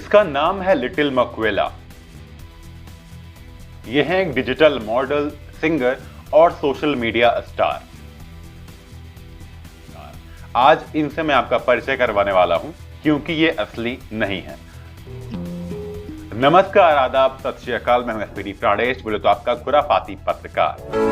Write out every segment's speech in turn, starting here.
इसका नाम है लिटिल मक्वेला। यह है एक डिजिटल मॉडल, सिंगर और सोशल मीडिया स्टार। आज इनसे मैं आपका परिचय करवाने वाला हूं क्योंकि ये असली नहीं है। नमस्कार, आदाब, सत श्री अकाल। मैं हूं एसपीडी प्राणेश, बोले तो आपका खुराफाती पत्रकार।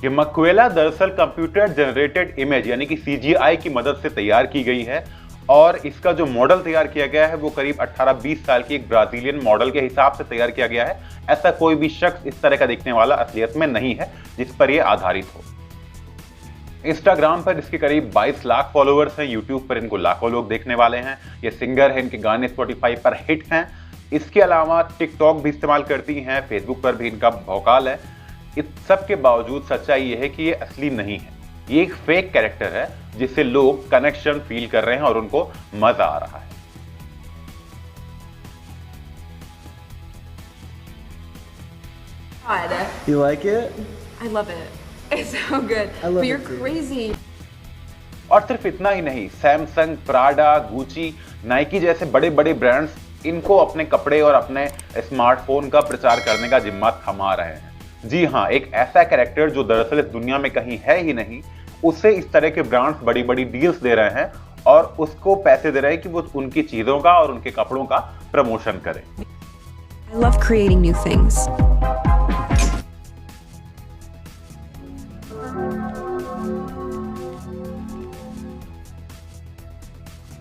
ये मक्वेला दरअसल कंप्यूटर जनरेटेड इमेज यानी कि सीजीआई की मदद से तैयार की गई है और इसका जो मॉडल तैयार किया गया है वो करीब 18-20 साल की एक ब्राजीलियन मॉडल के हिसाब से तैयार किया गया है। ऐसा कोई भी शख्स इस तरह का दिखने वाला असलियत में नहीं है जिस पर यह आधारित हो। इंस्टाग्राम पर इसके करीब 22 लाख फॉलोअर्स हैं, यूट्यूब पर इनको लाखों लोग देखने वाले हैं। ये सिंगर है, इनके गाने स्पॉटिफाई पर हिट हैं। इसके अलावा टिकटॉक भी इस्तेमाल करती हैं, फेसबुक पर भी इनका भौकाल है। इस सब के बावजूद सच्चाई यह है कि ये असली नहीं है, ये एक फेक कैरेक्टर है जिससे लोग कनेक्शन फील कर रहे हैं और उनको मजा आ रहा है। God. You like it? I love it. It's so good. I love But you're it too. crazy. और सिर्फ इतना ही नहीं, सैमसंग, प्राडा, गुची, नाइकी जैसे बड़े बड़े ब्रांड्स इनको अपने कपड़े और अपने स्मार्टफोन का प्रचार करने का जिम्मा थमा रहे हैं। जी हाँ, एक ऐसा कैरेक्टर जो दरअसल इस दुनिया में कहीं है ही नहीं, उसे इस तरह के ब्रांड्स बड़ी बड़ी डील्स दे रहे हैं और उसको पैसे दे रहे हैं कि वो उनकी चीजों का और उनके कपड़ों का प्रमोशन करे। I love creating new things.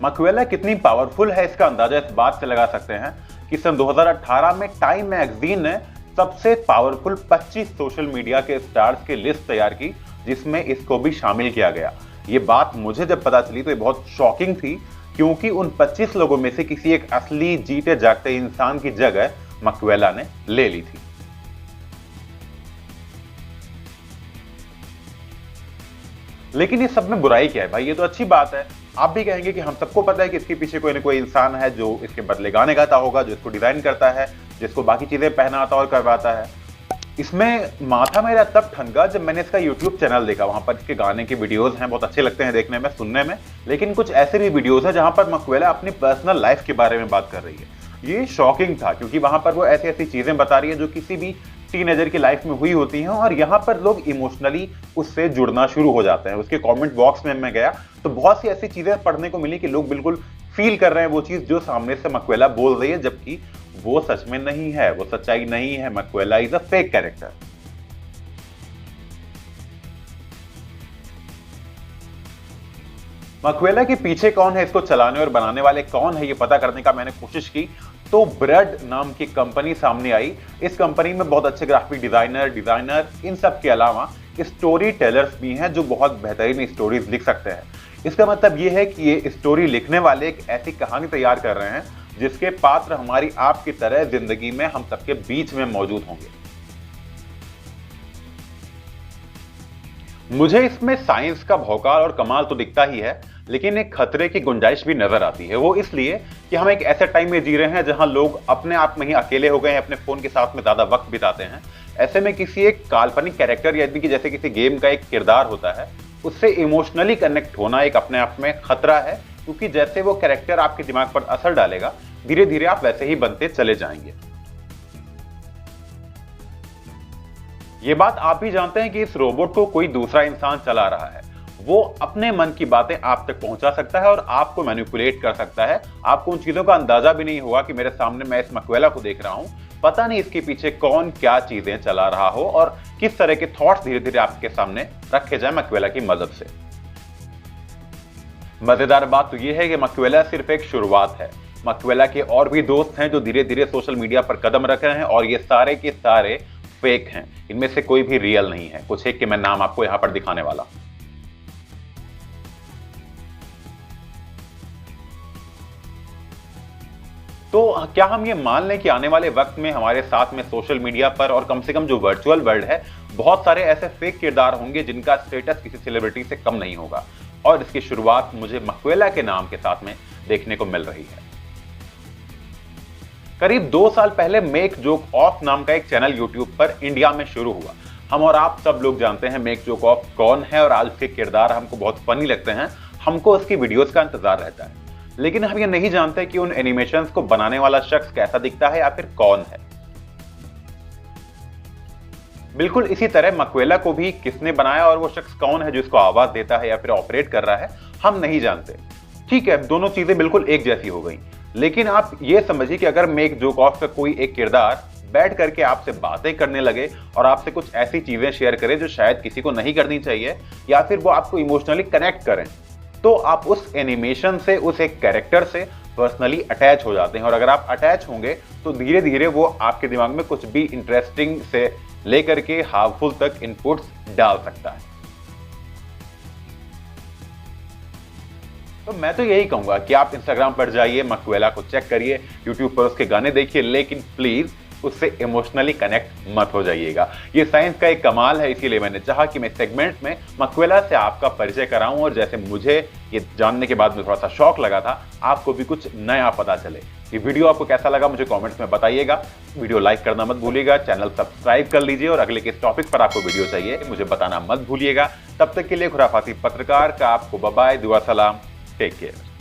मक्वेला कितनी पावरफुल है इसका अंदाजा इस बात से लगा सकते हैं कि सन 2018 में टाइम मैगजीन ने सबसे पावरफुल 25 सोशल मीडिया के स्टार्स की लिस्ट तैयार की जिसमें इसको भी शामिल किया गया। ये बात मुझे जब पता चली तो ये बहुत शॉकिंग थी क्योंकि उन 25 लोगों में से किसी एक असली जीते जागते इंसान की जगह मक्वेला ने ले ली थी। लेकिन ये सब में बुराई क्या है भाई? ये तो अच्छी बात है। आप भी कहेंगे कि हम सबको पता है कि इसके पीछे कोई ना कोई इंसान है जो इसके बदले गाने गाता होगा, जो इसको डिजाइन करता है, जिसको बाकी चीजें पहनाता और करवाता है। इसमें माथा मेरा तब ठनका जब मैंने इसका YouTube चैनल देखा। वहां पर इसके गाने के वीडियोस हैं, बहुत अच्छे लगते हैं देखने में, सुनने में। लेकिन कुछ ऐसे भी वीडियोस हैं जहां पर मक्वेला अपनी पर्सनल लाइफ के बारे में बात कर रही है। ये शॉकिंग था क्योंकि वहां पर वो ऐसी ऐसी चीजें बता रही है जो किसी भी टीनेजर की लाइफ में हुई होती हैं और यहाँ पर लोग इमोशनली उससे जुड़ना शुरू हो जाते हैं। उसके कमेंट बॉक्स में मैं गया तो बहुत सी ऐसी चीजें पढ़ने को मिली कि लोग बिल्कुल फील कर रहे हैं वो चीज जो सामने से मक्वेला बोल रही है, जबकि वो सच में नहीं है, वो सच्चाई नहीं है। मक्वेला इज अ फेक कैरेक्टर। मक्वेला के पीछे कौन है, इसको चलाने और बनाने वाले कौन है, ये पता करने का मैंने कोशिश की तो ब्रेड नाम की कंपनी सामने आई। इस कंपनी में बहुत अच्छे ग्राफिक डिजाइनर इन सब के अलावा स्टोरी टेलर्स भी हैं जो बहुत बेहतरीन स्टोरीज लिख सकते हैं। इसका मतलब ये है कि ये स्टोरी लिखने वाले एक ऐसी कहानी तैयार कर रहे हैं जिसके पात्र हमारी आपकी तरह जिंदगी में हम सबके बीच में मौजूद होंगे। मुझे इसमें साइंस का भौकाल और कमाल तो दिखता ही है, लेकिन एक खतरे की गुंजाइश भी नजर आती है। वो इसलिए कि हम एक ऐसे टाइम में जी रहे हैं जहां लोग अपने आप में ही अकेले हो गए हैं, अपने फोन के साथ में ज्यादा वक्त बिताते हैं। ऐसे में किसी एक काल्पनिक कैरेक्टर यानी कि जैसे किसी गेम का एक किरदार होता है, उससे इमोशनली कनेक्ट होना एक अपने आप में खतरा है क्योंकि जैसे वो कैरेक्टर आपके दिमाग पर असर डालेगा, धीरे धीरे आप वैसे ही बनते चले जाएंगे। ये बात आप भी जानते हैं कि इस रोबोट को कोई दूसरा इंसान चला रहा है। वो अपने मन की बातें आप तक पहुंचा सकता है और आपको मैनिपुलेट कर सकता है। आपको उन चीजों का अंदाजा भी नहीं होगा कि मेरे सामने मैं इस मक्वेला को देख रहा हूं, पता नहीं इसके पीछे कौन क्या चीजें चला रहा हो और किस तरह के थॉट्स धीरे धीरे आपके सामने रखे जाए मक्वेला की मदद से। मजेदार बात तो यह है कि मक्वेला सिर्फ एक शुरुआत है। मक्वेला के और भी दोस्त हैं जो धीरे धीरे सोशल मीडिया पर कदम रख रहे हैं और ये सारे के सारे फेक हैं। इनमें से कोई भी रियल नहीं है। कुछ एक के मैं नाम आपको यहां पर दिखाने वाला। तो क्या हम ये मान लें कि आने वाले वक्त में हमारे साथ में सोशल मीडिया पर और कम से कम जो वर्चुअल वर्ल्ड है, बहुत सारे ऐसे फेक किरदार होंगे जिनका स्टेटस किसी सेलिब्रिटी से कम नहीं होगा और इसकी शुरुआत मुझे मक्वेला के नाम के साथ में देखने को मिल रही है। करीब 2 साल पहले मेक जोक ऑफ नाम का एक चैनल यूट्यूब पर इंडिया में शुरू हुआ। हम और आप सब लोग जानते हैं मेक जोकोफ कौन है और आज उसके किरदार हमको बहुत फनी लगते हैं, हमको उसकी वीडियोस का इंतजार रहता है। लेकिन हम ये नहीं जानते कि उन एनिमेशंस को बनाने वाला शख्स कैसा दिखता है या फिर कौन है। बिल्कुल इसी तरह मक्वेला को भी किसने बनाया और वो शख्स कौन है जो इसको आवाज देता है या फिर ऑपरेट कर रहा है, हम नहीं जानते। ठीक है, दोनों चीजें बिल्कुल एक जैसी हो गई, लेकिन आप ये समझिए कि अगर मेक जोकोफ का कोई एक किरदार बैठ करके आपसे बातें करने लगे और आपसे कुछ ऐसी चीजें शेयर करे जो शायद किसी को नहीं करनी चाहिए, या फिर वो आपको इमोशनली कनेक्ट करें, तो आप उस एनिमेशन से, उस एक कैरेक्टर से पर्सनली अटैच हो जाते हैं। और अगर आप अटैच होंगे तो धीरे धीरे वो आपके दिमाग में कुछ भी इंटरेस्टिंग से लेकर के हार्मफुल तक इनपुट्स डाल सकता है। तो मैं तो यही कहूंगा कि आप इंस्टाग्राम पर जाइए, मक्वेला को चेक करिए, यूट्यूब पर उसके गाने देखिए, लेकिन प्लीज उससे इमोशनली कनेक्ट मत हो जाइएगा। ये साइंस का एक कमाल है, इसीलिए मैंने चाहा कि मैं सेगमेंट में मक्वेला से आपका परिचय कराऊं और जैसे मुझे ये जानने के बाद में थोड़ा सा शौक लगा था, आपको भी कुछ नया पता चले। ये वीडियो आपको कैसा लगा मुझे कमेंट्स में बताइएगा। वीडियो लाइक करना मत भूलिएगा, चैनल सब्सक्राइब कर लीजिए और अगले किस टॉपिक पर आपको वीडियो चाहिए मुझे बताना मत भूलिएगा। तब तक के लिए खुराफाती पत्रकार का आपको बाय बाय, दुआ सलाम, टेक केयर।